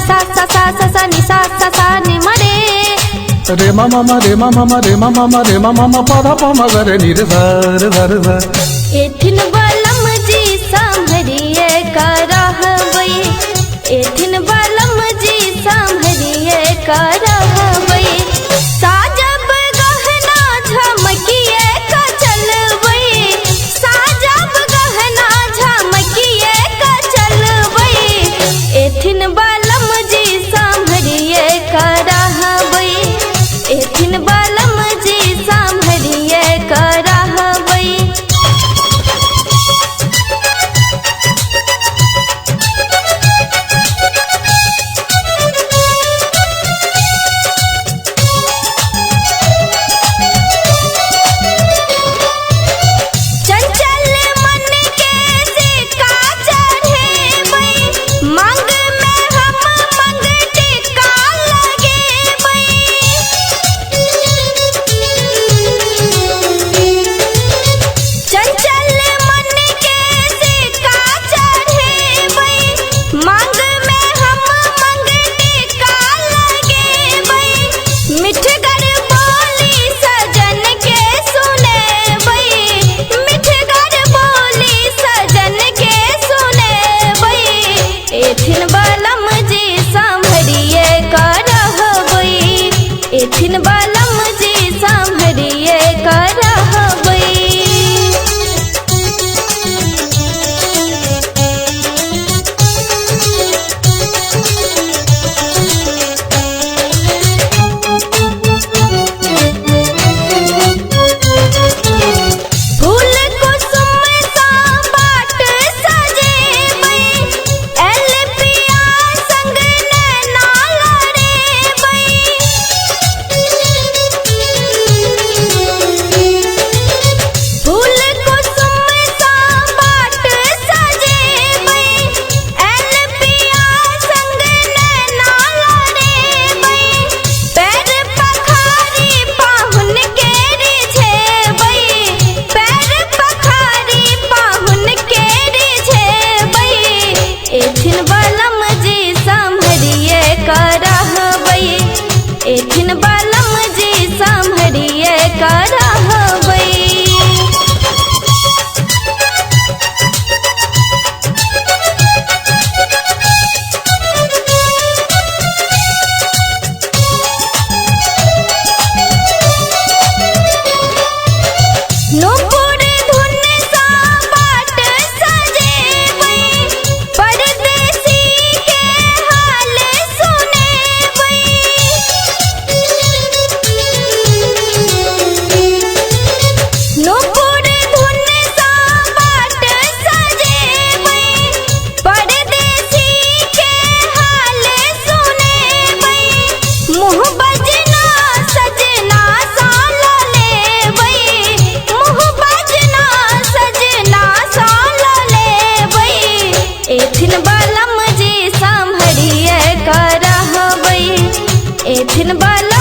सा सा सा सा सा नि सा सा सा नि म रे म म रे म म रे म म रे म म प ध प म ग रे नि रे सा रे सा रे सा। एथिन बलम जी संभरिए करहबै, एथिन बलम जी संभरिए करहबै। साजब गहना झमकिए क चलबै, साजब गहना झमकिए क चलबै। एथिन बलम जी संभरिए करहबै, एथिन बलम जी संभरिए करहबै। एथिन बलम जी संभरिए करहबै, एथिन बलम जी संभरिए करहबै। एथिन बलम जी संभरिए करहबै, एथिन बलम जी संभरिए करहबै। एथिन बलम जी संभरिए करहबै, एथिन बलम